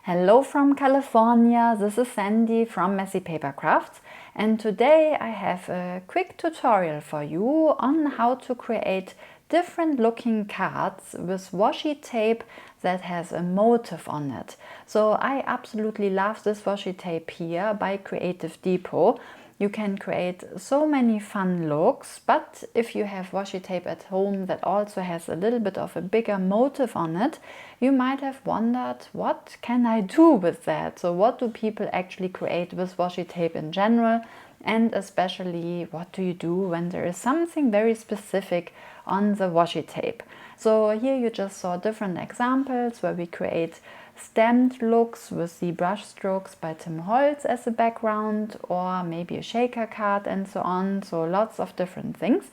Hello from California, this is Sandy from Messy Paper Crafts, and today I have a quick tutorial for you on how to create different looking cards with washi tape that has a motif on it. So I absolutely love this washi tape here by Creative Depot. You can create so many fun looks, but if you have washi tape at home that also has a little bit of a bigger motif on it, you might have wondered, what can I do with that? So what do people actually create with washi tape in general? And especially, what do you do when there is something very specific on the washi tape? So here you just saw different examples where we create stamped looks with the brush strokes by Tim Holtz as a background, or maybe a shaker card and so on. So lots of different things.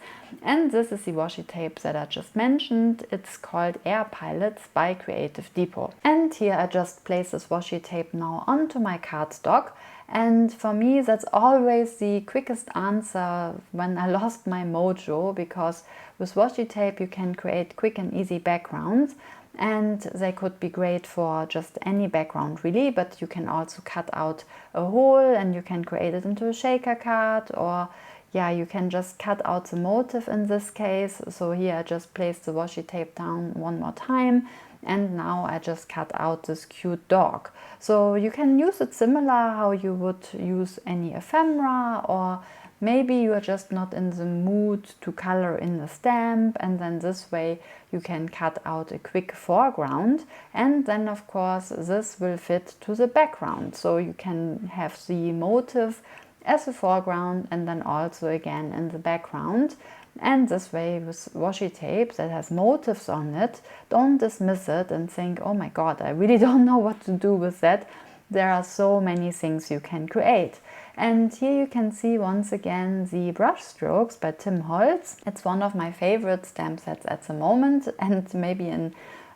And this is the washi tape that I just mentioned. It's called Air Pilots by Creative Depot. And here I just place this washi tape now onto my cardstock. And for me, that's always the quickest answer when I lost my mojo, because with washi tape you can create quick and easy backgrounds, and they could be great for just any background really, but you can also cut out a hole and you can create it into a shaker card, or yeah, you can just cut out the motif in this case. So here I just place the washi tape down one more time, and now I just cut out this cute dog. So you can use it similar how you would use any ephemera, or maybe you are just not in the mood to color in a stamp, and then this way you can cut out a quick foreground, and then of course this will fit to the background. So you can have the motif as a foreground and then also again in the background. And this way, with washi tape that has motifs on it, don't dismiss it and think, oh my god, I really don't know what to do with that. There are so many things you can create. And here you can see once again the brush strokes by Tim Holtz. It's one of my favorite stamp sets at the moment, and maybe in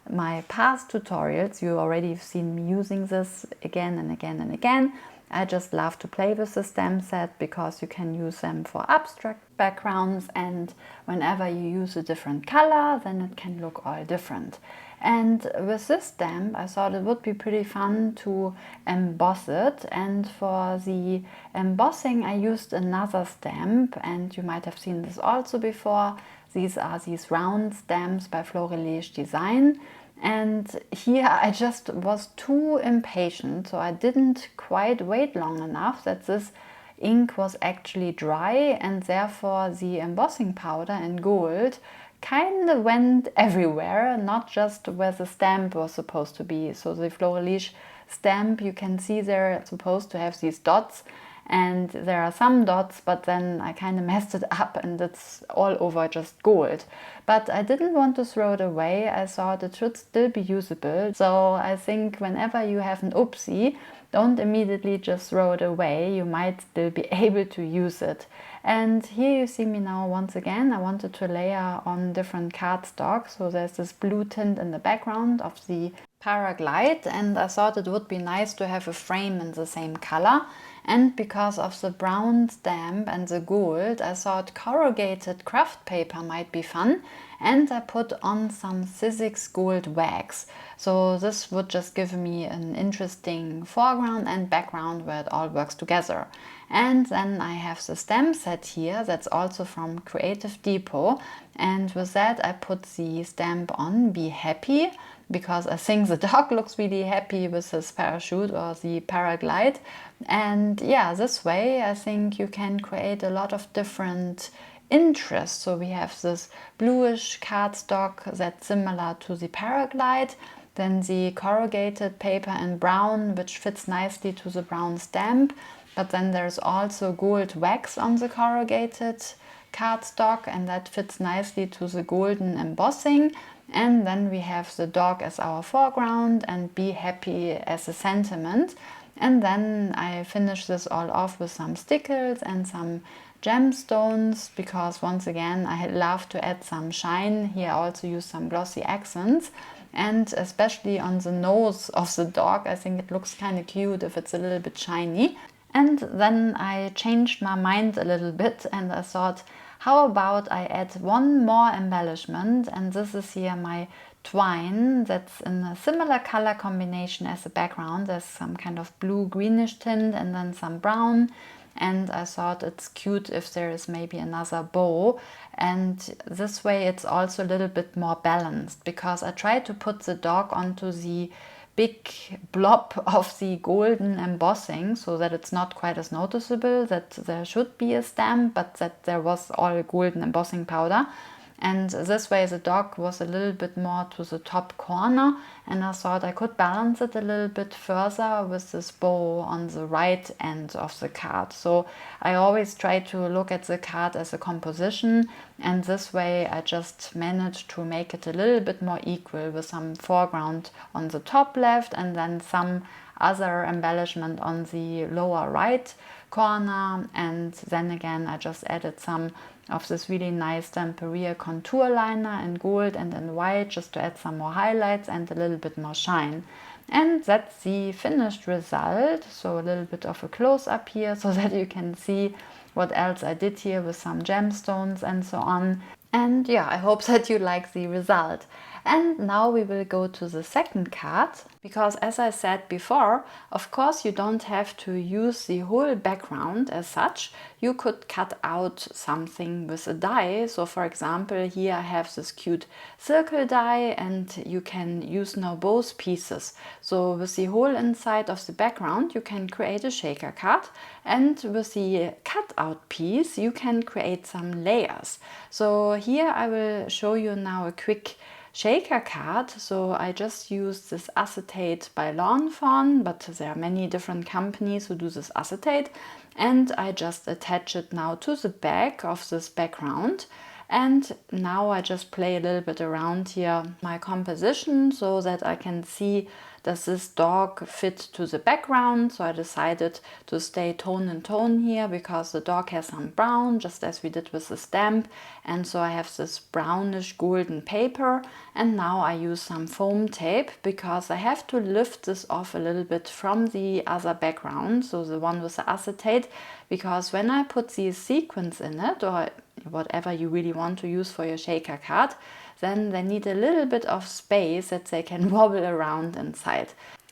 my past tutorials you already have seen me using this again and again and again. I just love to play with the stamp set because you can use them for abstract backgrounds, and whenever you use a different color, then it can look all different. And with this stamp, I thought it would be pretty fun to emboss it. And for the embossing, I used another stamp, and you might have seen this also before. These are these round stamps by Florilege Design. And here I just was too impatient, so I didn't quite wait long enough that this ink was actually dry, and therefore the embossing powder in gold kind of went everywhere, not just where the stamp was supposed to be. So the Florilege stamp, you can see they're supposed to have these dots, and there are some dots, but then I kind of messed it up and it's all over just gold. But I didn't want to throw it away. I thought it should still be usable. So I think whenever you have an oopsie, don't immediately just throw it away. You might still be able to use it. And here you see me now once again. I wanted to layer on different cardstock. So there's this blue tint in the background of the Paraglide, and I thought it would be nice to have a frame in the same color. And because of the brown stamp and the gold, I thought corrugated craft paper might be fun, and I put on some Sizzix gold wax. So this would just give me an interesting foreground and background where it all works together. And then I have the stamp set here that's also from Creative Depot, and with that I put the stamp on Be Happy, because I think the dog looks really happy with his parachute or the paraglide. And yeah, this way I think you can create a lot of different interests. So we have this bluish cardstock that's similar to the paraglide, then the corrugated paper in brown, which fits nicely to the brown stamp, but then there's also gold wax on the corrugated cardstock, and that fits nicely to the golden embossing. And then we have the dog as our foreground and Be Happy as a sentiment. And then I finish this all off with some stickers and some gemstones, because once again I love to add some shine. Here I also use some glossy accents, and especially on the nose of the dog I think it looks kind of cute if it's a little bit shiny. And then I changed my mind a little bit, and I thought, how about I add one more embellishment, and this is here my twine that's in a similar color combination as the background. There's some kind of blue greenish tint and then some brown, and I thought it's cute if there is maybe another bow, and this way it's also a little bit more balanced, because I tried to put the dog onto the big blob of the golden embossing so that it's not quite as noticeable that there should be a stamp, but that there was all golden embossing powder. And this way the dog was a little bit more to the top corner, and I thought I could balance it a little bit further with this bow on the right end of the card. So I always try to look at the card as a composition, and this way I just managed to make it a little bit more equal, with some foreground on the top left and then some other embellishment on the lower right corner. And then again I just added some of this really nice Damperia contour liner in gold and in white, just to add some more highlights and a little bit more shine. And that's the finished result. So a little bit of a close-up here so that you can see what else I did here with some gemstones and so on. And yeah, I hope that you like the result. And now we will go to the second card, because as I said before, of course you don't have to use the whole background as such. You could cut out something with a die. So for example, here I have this cute circle die, and you can use now both pieces. So with the whole inside of the background you can create a shaker card, and with the cutout piece you can create some layers. So here I will show you now a quick shaker card. So I just used this acetate by Lawn Fawn, but there are many different companies who do this acetate, and I just attach it now to the back of this background. And now I just play a little bit around here my composition so that I can see, does this dog fit to the background? So I decided to stay tone and tone here, because the dog has some brown, just as we did with the stamp. And so I have this brownish golden paper, and now I use some foam tape, because I have to lift this off a little bit from the other background, so the one with the acetate, because when I put these sequins in it, or whatever you really want to use for your shaker card, then they need a little bit of space that they can wobble around inside.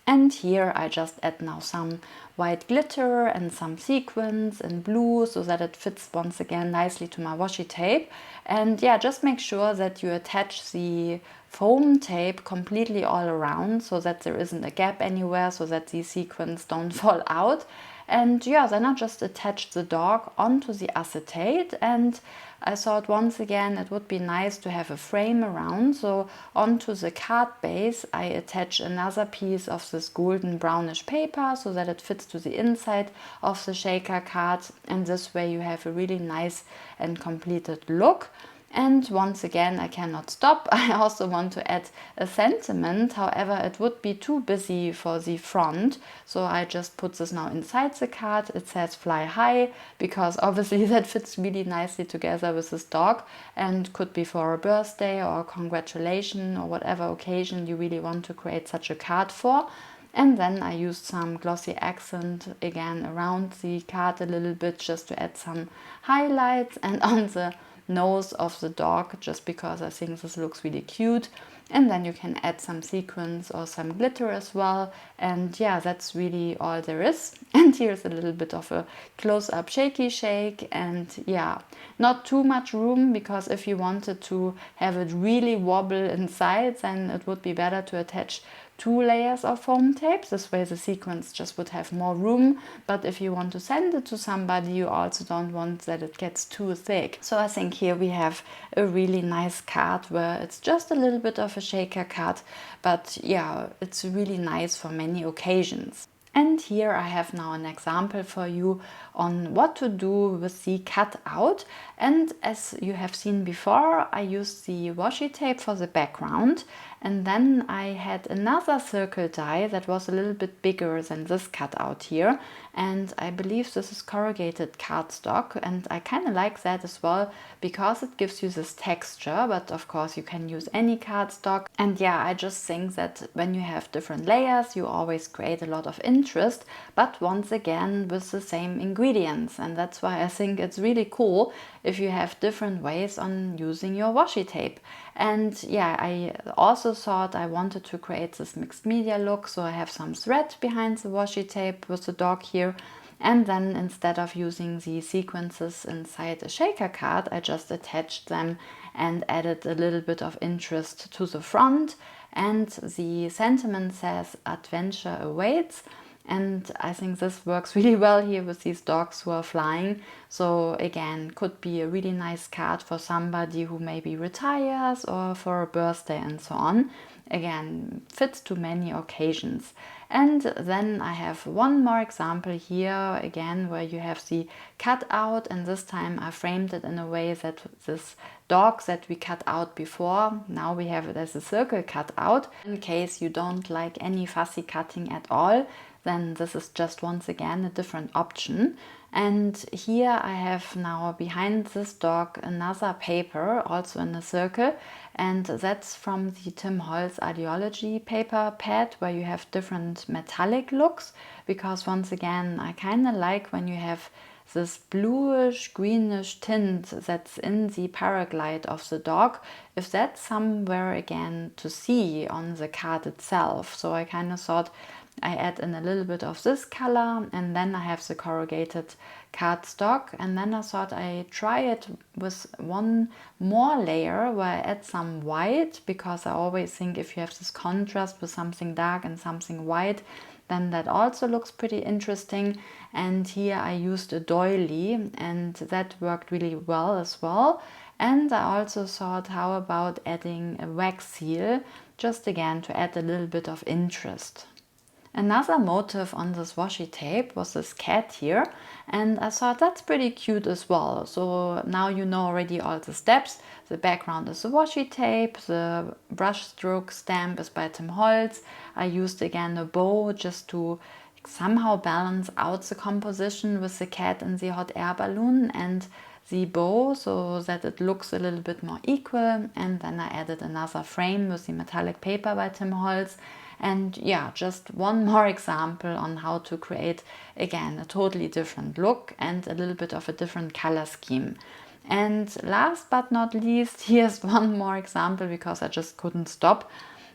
And here I just add now some white glitter and some sequins in blue, so that it fits once again nicely to my washi tape. And yeah, just make sure that you attach the foam tape completely all around, so that there isn't a gap anywhere, so that these sequins don't fall out. And yeah, then I just attached the dog onto the acetate, and I thought once again it would be nice to have a frame around. So onto the card base I attach another piece of this golden brownish paper, so that it fits to the inside of the shaker card, and this way you have a really nice and completed look. And once again, I cannot stop. I also want to add a sentiment, however it would be too busy for the front. So I just put this now inside the card. It says fly high, because obviously that fits really nicely together with this dog, and could be for a birthday or a congratulation or whatever occasion you really want to create such a card for. And then I used some glossy accent again around the card a little bit, just to add some highlights, and on the nose of the dog, just because I think this looks really cute. And then you can add some sequins or some glitter as well. And yeah, that's really all there is. And here's a little bit of a close-up shaky shake. And yeah, not too much room, because if you wanted to have it really wobble inside, then it would be better to attach 2 layers of foam tape. This way the sequins just would have more room. But if you want to send it to somebody, you also don't want that it gets too thick. So I think here we have a really nice card where it's just a little bit of a shaker card, but yeah, it's really nice for many occasions. And here I have now an example for you on what to do with the cutout. And as you have seen before, I used the washi tape for the background, and then I had another circle die that was a little bit bigger than this cutout here, and I believe this is corrugated cardstock, and I kind of like that as well, because it gives you this texture, but of course you can use any cardstock. And yeah, I just think that when you have different layers, you always create a lot of interest interest, but once again with the same ingredients. And that's why I think it's really cool if you have different ways on using your washi tape. And yeah, I also thought I wanted to create this mixed media look, so I have some thread behind the washi tape with the dog here. And then instead of using the sequences inside a shaker card, I just attached them and added a little bit of interest to the front. And the sentiment says "Adventure awaits." And I think this works really well here with these dogs who are flying. So again, could be a really nice card for somebody who maybe retires or for a birthday and so on. Again, fits to many occasions. And then I have one more example here, again, where you have the cutout, and this time I framed it in a way that this dog that we cut out before, now we have it as a circle cutout. In case you don't like any fussy cutting at all, then this is just once again a different option. And here I have now behind this dog another paper, also in a circle, and that's from the Tim Holtz Ideology paper pad, where you have different metallic looks, because once again I kind of like when you have this bluish greenish tint that's in the paraglide of the dog, if that's somewhere again to see on the card itself. So I kind of thought I add in a little bit of this color, and then I have the corrugated cardstock, and then I thought I try it with one more layer where I add some white, because I always think if you have this contrast with something dark and something white, then that also looks pretty interesting. And here I used a doily, and that worked really well as well. And I also thought, how about adding a wax seal, just again to add a little bit of interest. Another motif on this washi tape was this cat here, and I thought that's pretty cute as well. So now you know already all the steps. The background is the washi tape, the brush stroke stamp is by Tim Holtz. I used again a bow just to somehow balance out the composition with the cat and the hot air balloon and the bow, so that it looks a little bit more equal. And then I added another frame with the metallic paper by Tim Holtz. And yeah, just one more example on how to create, again, a totally different look and a little bit of a different color scheme. And last but not least, here's one more example because I just couldn't stop.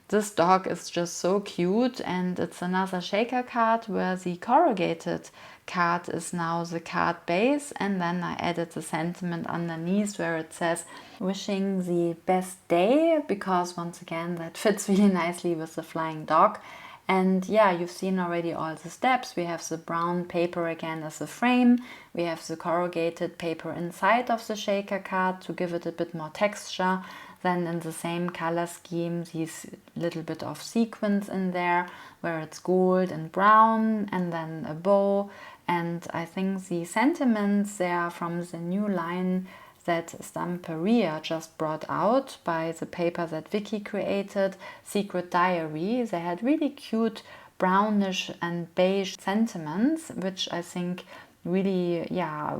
This dog is just so cute, and it's another shaker card where the corrugated card is now the card base, and then I added the sentiment underneath where it says "Wishing the best day," because once again that fits really nicely with the flying dog. And yeah, you've seen already all the steps. We have the brown paper again as a frame. We have the corrugated paper inside of the shaker card to give it a bit more texture. Then in the same color scheme, these little bit of sequins in there where it's gold and brown, and then a bow. And I think the sentiments they are from the new line that Stamperia just brought out by the paper that Vicky created, Secret Diary. They had really cute brownish and beige sentiments, which I think really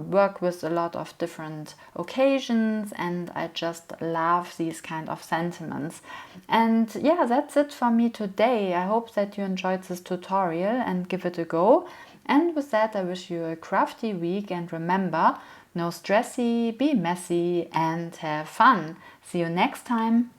work with a lot of different occasions, and I just love these kind of sentiments. And yeah, that's it for me today. I hope that you enjoyed this tutorial and give it a go. And with that, I wish you a crafty week, and remember, no stressy, be messy and have fun. See you next time.